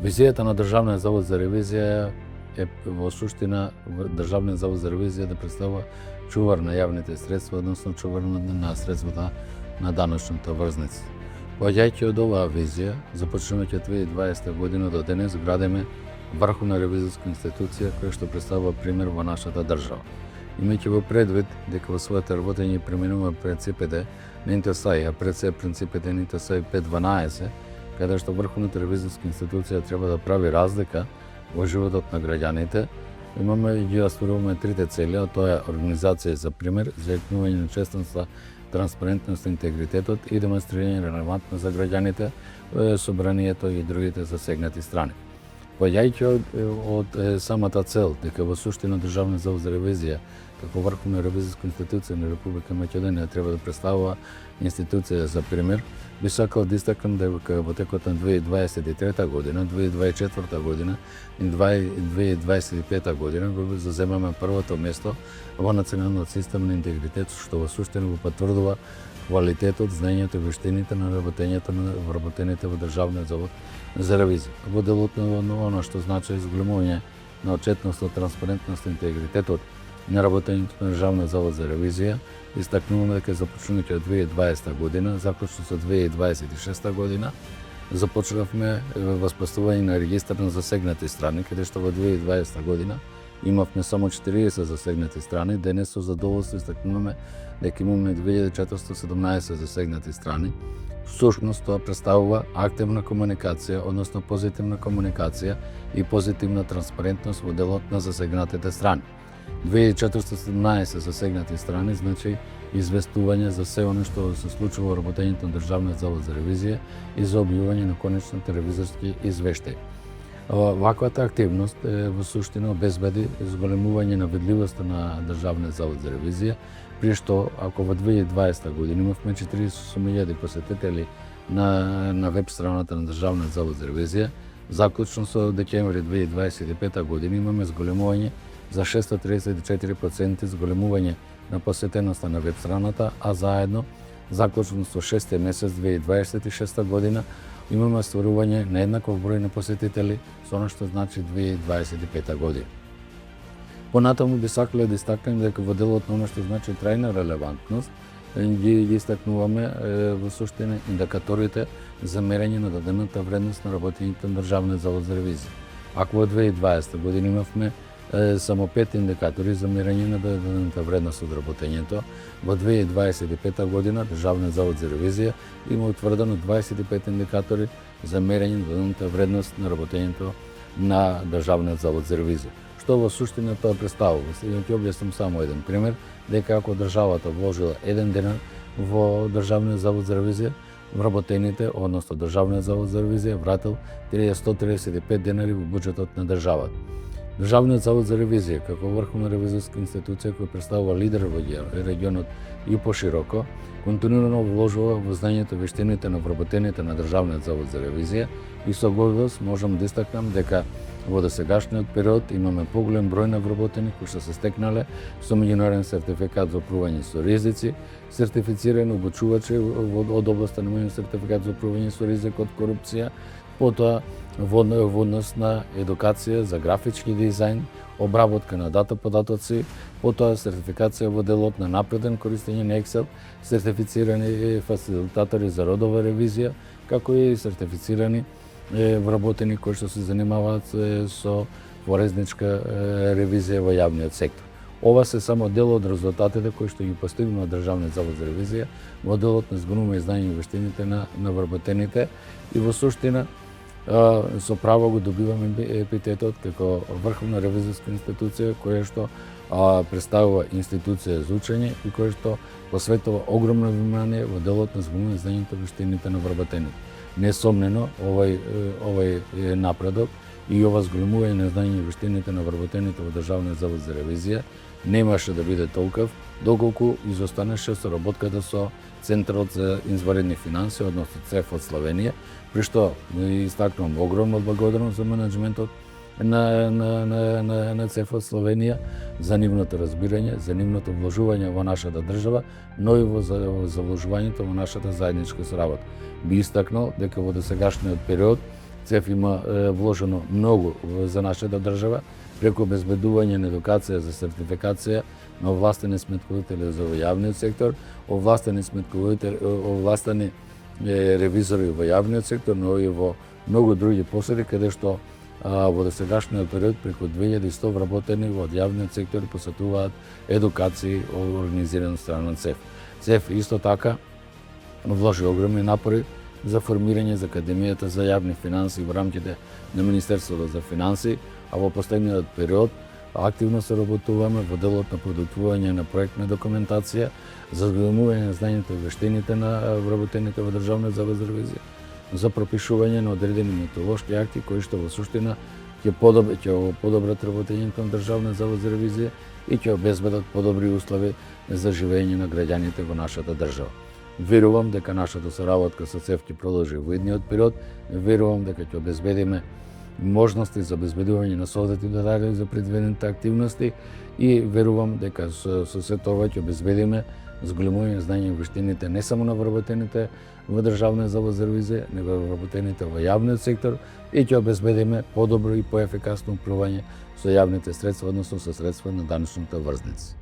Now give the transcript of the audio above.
Визијата на Државниот завод за ревизија е во суштина Државниот завод за ревизија да представува чувар на јавните средства, односно чувар на средствата на даночната врзница. Поаѓајќи од оваа визија, започнувајќи од 2020 година до денес градиме врховна ревизорска институција која што представува пример во нашата држава. Имајќи во предвид дека во своето работење применува принципите на НТСА, а пред се принципите на НТСА 512, каде што врховната ревизорска институција треба да прави разлика во животот на граѓаните, имаме и ги остваруваме трите цели, а тоа е организација за пример, зајакнување на честноста, транспарентност, интегритетот и демонстрирање релевантност за граѓаните, собранието и другите засегнати страни. Поаѓајќи од самата цел дека во суштина Државниот завод за ревизија како врховна ревизорска институција на Република Македонија треба да представува институција за пример, би сакал да истакнам дека во текот на 2023 година, 2024 година и 2025 година го заземаме првото место во националниот систем на интегритет, што во суштина го потврдува квалитетот, знаењето и вештините на вработените во Државниот завод за ревизија. Во делот на оно што значи изголемување на отчетност, транспарентност и интегритетот на работењето на Државниот завод за ревизија, истакнуваме дека започнувајќи од 2020 година, заклучно со 2026 година, започнавме воспоставување на регистар на засегнати страни, каде што во 2020 година имавме само 40 засегнати страни, денес со задоволство истакнуваме дека имаме 2417 засегнати страни. Всушност тоа представува активна комуникација, односно позитивна комуникација и позитивна транспарентност во делот на засегнатите страни. 2417 засегнати страни значи известување за се оно што се случува во работењето на Државниот завод за ревизија и за објавување на конечните ревизорски извештаи. Ваквата активност во суштина обезбеди зголемување на видливоста на Државниот завод за ревизија, при што ако во 2020 година имавме 48.000 посетители на веб страната на Државниот завод за ревизија, заклучно со декември 2025 година имаме зголемување за 634% зголемување на посетеноста на веб страната, а заедно заклучно со 6 месец 2026 година имаме остварување на еднаков број на посетители со она што значи 2025 година. Понатаму би сакале да истакнем дека во делот на она што значи трајна релевантност, ги истакнуваме во суштина индикаторите за мерење на дадената вредност на работењето на Државниот завод за ревизија. Ако во 2020 година имавме само 5 индикатори за мерење на дадената вредност од работењето, во 2025 година Државниот завод за ревизија има утврдено 25 индикатори за мерење на дадената вредност на работењето на Државниот завод за ревизија. Што во суштина тоа представува? Сега ќе објаснам само еден пример, дека ако државата вложила 1 денар во Државниот завод за ревизија, вработените, односно Државниот завод за ревизија вратил 135 денари во буџетот на државата. Државниот завод за ревизија, како врховна ревизорска институција која представува лидер во регионот и пошироко, континуирано вложува во знаењето и вештините на вработените на Државниот завод за ревизија и со гордост можам да истакнам дека во досегашниот период имаме поголем број на вработени кои што се стекнале со меѓународен сертификат за управување со ризици, сертифицирани обучувачи од областа на меѓународен сертификат за управување со ризик од корупција, потоа во однос на едукација за графички дизајн, обработка на дата податоци, потоа сертификација во делот на напреден користење на Excel, сертифицирани фасилитатори за родова ревизија, како и сертифицирани вработени кои што се занимаваат со порезничка ревизија во јавниот сектор. Ова се само дел од резултатите кои што ги постигнува Државниот завод за ревизија во делот на зголемување знаење и вештините на вработените и во суштина со право го добиваме епитетот како врховна ревизорска институција која што представува институција за учење и која што посветува огромно внимание во делот на зголемување знаењето и вештините на вработените. Несомнено, овој напредок и ова зголемување на знаење и вештините на вработените во Државниот завод за ревизија немаше да биде толков, доколку изостанеше соработката со Центарот за изваредни финансии, односно ЦЕФ од Словенија, при што истакнувам огромна благодарност за менеджментот на ЦЕФ од Словенија за нивното разбирање, за нивното вложување во нашата држава, но и за вложувањето во нашата заедничка соработка. Би истакнал дека во досегашниот период ЦЕФ има вложено многу за нашата држава, преку обезбедување на едукација за сертификација на овластени сметководители за јавниот сектор, овластени сметководители, овластени ревизори во јавниот сектор, но и во многу други посади, каде што во досегашниот период преку 2100 вработени во јавниот сектор посетуваат едукации организирани од страна на ЦЕФ. ЦЕФ исто така вложи огромни напори за формирање за Академијата за јавни финанси во рамките на Министерството за финанси, а во последниот период активно се работуваме во делот на подготвување на проектна документација за зголемување на знањето и вештините на вработените во Државниот завод за ревизија, за пропишување на одредени методолошки акти кои што во суштина ќе подобрат работењето на Државниот завод за ревизија и ќе обезбедат подобри услови за живење на граѓаните во нашата држава. Верувам дека нашата соработка со ЦЕФ ќе продолжи во идниот период, верувам дека ќе обезбедиме можности за обезбедување на соодветни додатоци за предвидените активности и верувам дека со се тоа ќе обезбедиме зголемување знање и вештините не само на вработените во Државниот завод за ревизија, него и вработените во јавниот сектор и ќе обезбедиме подобро и поефикасно управување со јавните средства, односно со средства на даничната врзница.